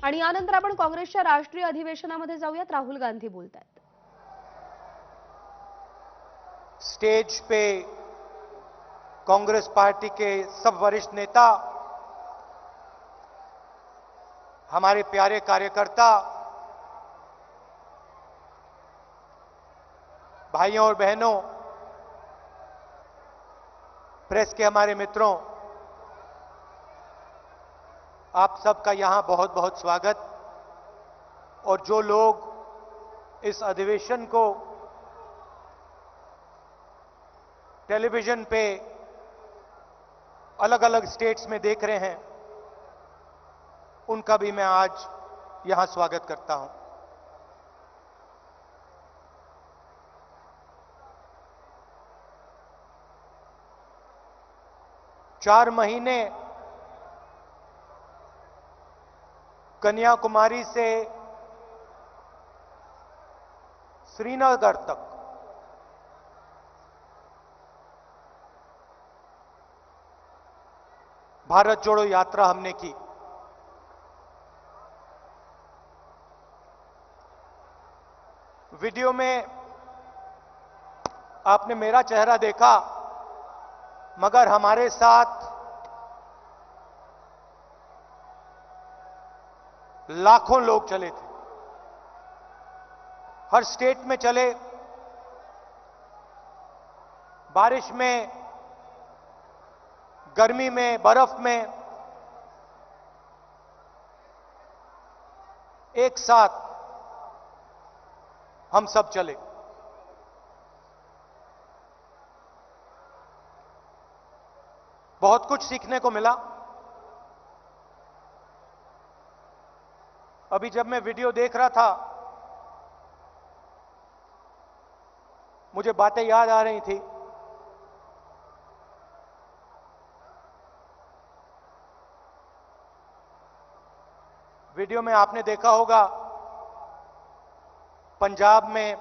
आणि यानंतर आपण काँग्रेसच्या राष्ट्रीय अधिवेशनामध्ये जाऊयात. राहुल गांधी बोलतायत. स्टेज पे कांग्रेस पार्टी के सब वरिष्ठ नेता, हमारे प्यारे कार्यकर्ता, भाइयों और बहनों, प्रेस के हमारे मित्रों, आप सबका यहां बहुत बहुत स्वागत। और जो लोग इस अधिवेशन को टेलीविजन पे अलग अलग स्टेट्स में देख रहे हैं, उनका भी मैं आज यहां स्वागत करता हूं। चार महीने कन्याकुमारी से श्रीनगर तक भारत जोड़ो यात्रा हमने की। वीडियो में आपने मेरा चेहरा देखा, मगर हमारे साथ लाखों लोग चले थे। हर स्टेट में चले, बारिश में, गर्मी में, बर्फ में, एक साथ हम सब चले। बहुत कुछ सीखने को मिला। अभी जब मैं वीडियो देख रहा था, मुझे बातें याद आ रही थी। वीडियो में आपने देखा होगा, पंजाब में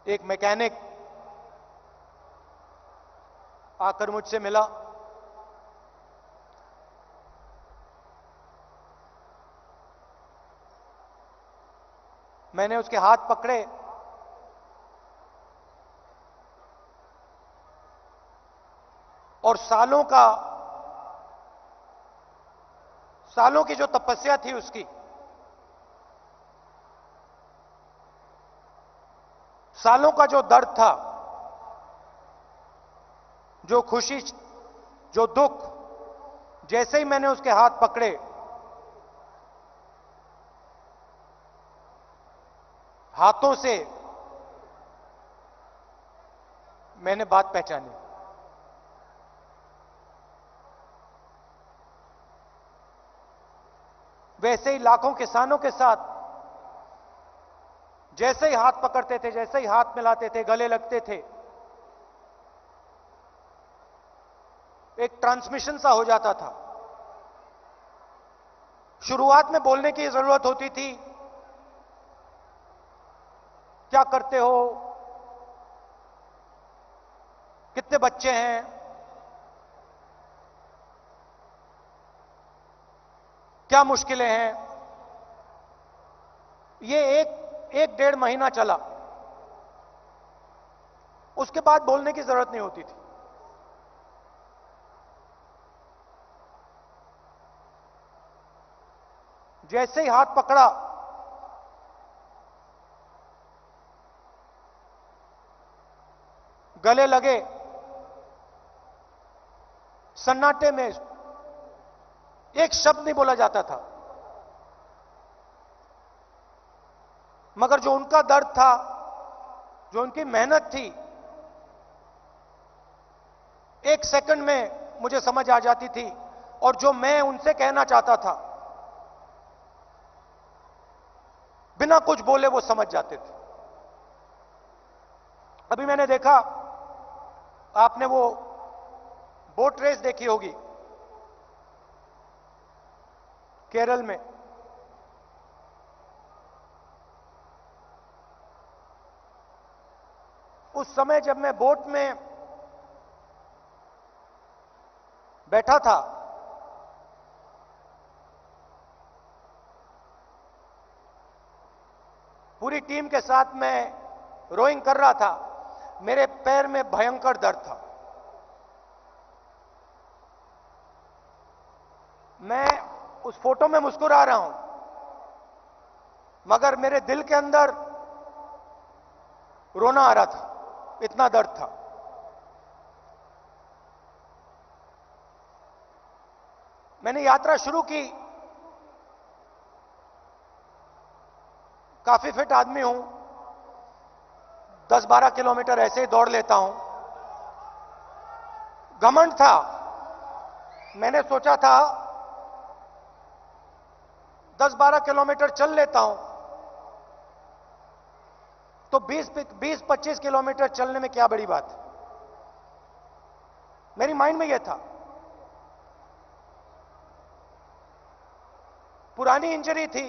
एक मैकेनिक आकर मुझसे मिला। मैंने उसके हाथ पकड़े और सालों की जो तपस्या थी उसकी, सालों का जो दर्द था, जो खुशी, जो दुख, जैसे ही मैंने उसके हाथ पकड़े, हाथों से मैंने बात पहचानी। वैसे ही लाखों किसानों के साथ जैसे ही हाथ पकड़ते थे, जैसे ही हाथ मिलाते थे, गले लगते थे, एक ट्रांसमिशन सा हो जाता था। शुरुआत में बोलने की जरूरत होती थी, क्या करते हो, कितने बच्चे हैं, क्या मुश्किलें हैं। ये एक डेढ़ महीना चला। उसके बाद बोलने की जरूरत नहीं होती थी। जैसे ही हाथ पकड़ा, गले लगे, सन्नाटे में एक शब्द नहीं बोला जाता था, मगर जो उनका दर्द था, जो उनकी मेहनत थी, एक सेकंड में मुझे समझ आ जाती थी। और जो मैं उनसे कहना चाहता था, बिना कुछ बोले वो समझ जाते थे। अभी मैंने देखा, आपने वो बोट रेस देखी होगी केरल में। उस समय जब मैं बोट में बैठा था, पूरी टीम के साथ मैं रोइंग कर रहा था, मेरे पैर में भयंकर दर्द था। मैं उस फोटो में मुस्कुरा रहा हूं, मगर मेरे दिल के अंदर रोना आ रहा था, इतना दर्द था। मैंने यात्रा शुरू की, काफी फिट आदमी हूं, 10-12 किलोमीटर ऐसे ही दौड़ लेता हूं। घमंड था, मैंने सोचा था 10-12 किलोमीटर चल लेता हूं तो 20-25 किलोमीटर चलने में क्या बड़ी बात है। मेरी माइंड में यह था। पुरानी इंजरी थी,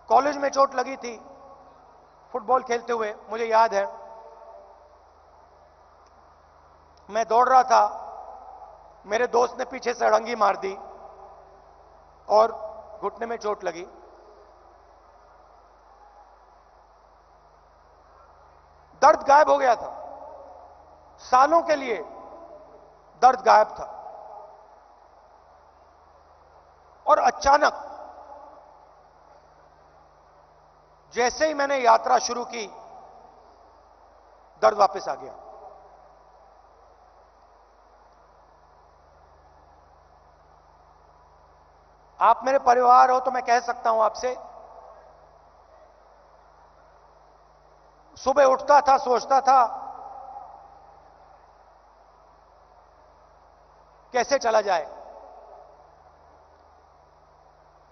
कॉलेज में चोट लगी थी फुटबॉल खेलते हुए, मुझे याद है। मैं दौड़ रहा था, मेरे दोस्त ने पीछे से अड़ंगी मार दी और घुटने में चोट लगी। दर्द गायब हो गया था, सालों के लिए दर्द गायब था, और अचानक जैसे ही मैंने यात्रा शुरू की, दर्द वापस आ गया। आप मेरे परिवार हो तो मैं कह सकता हूं आपसे, सुबह उठता था, सोचता था कैसे चला जाए,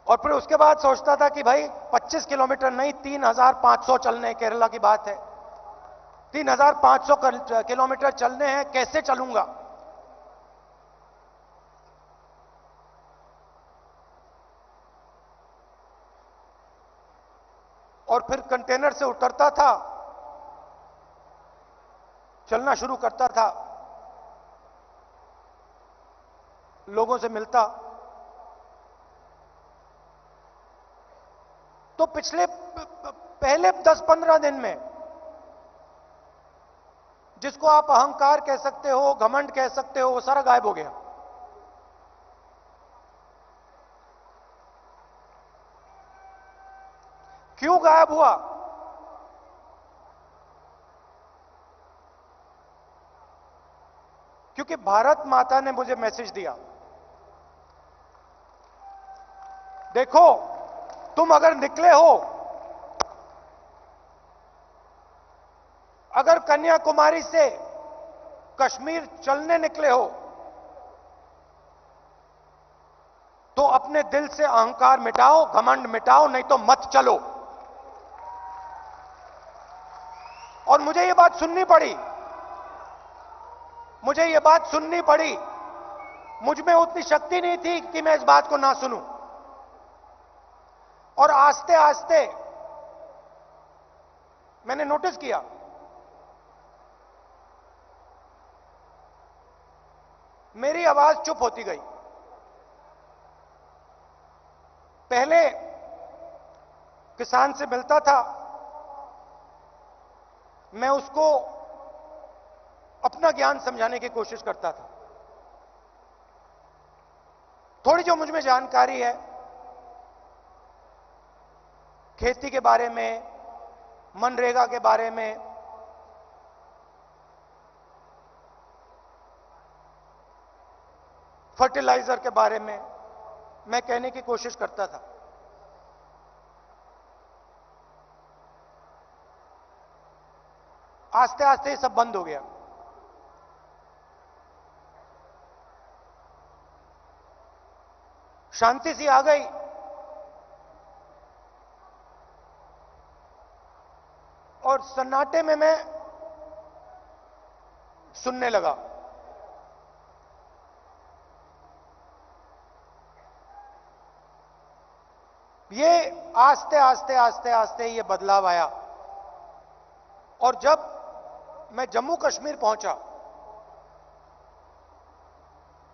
और फिर उसके बाद सोचता था कि भाई 25 किलोमीटर नहीं, 3,500 चलने, केरला की बात है, 3,500 किलोमीटर चलने हैं, कैसे चलूंगा। और फिर कंटेनर से उतरता था, चलना शुरू करता था, लोगों से मिलता। तो पिछले पहले 10-15 दिन में, जिसको आप अहंकार कह सकते हो, घमंड कह सकते हो, वो सारा गायब हो गया। क्यों गायब हुआ? क्योंकि भारत माता ने मुझे मैसेज दिया, देखो तुम अगर निकले हो, अगर कन्याकुमारी से कश्मीर चलने निकले हो, तो अपने दिल से अहंकार मिटाओ, घमंड मिटाओ, नहीं तो मत चलो। और मुझे यह बात सुननी पड़ी, मुझे यह बात सुननी पड़ी। मुझ में उतनी शक्ति नहीं थी कि मैं इस बात को ना सुनूं। और आस्ते आस्ते मैंने नोटिस किया, मेरी आवाज चुप होती गई। पहले किसान से मिलता था, मैं उसको अपना ज्ञान समझाने की कोशिश करता था। थोड़ी जो मुझ में जानकारी है खेती के बारे में, मनरेगा के बारे में, फर्टिलाइजर के बारे में, मैं कहने की कोशिश करता था। आस्ते आस्ते ये सब बंद हो गया। शांति सी आ गई। और सन्नाटे में मैं सुनने लगा। ये आस्ते आस्ते आस्ते आस्ते ये बदलाव आया। और जब मैं जम्मू कश्मीर पहुंचा,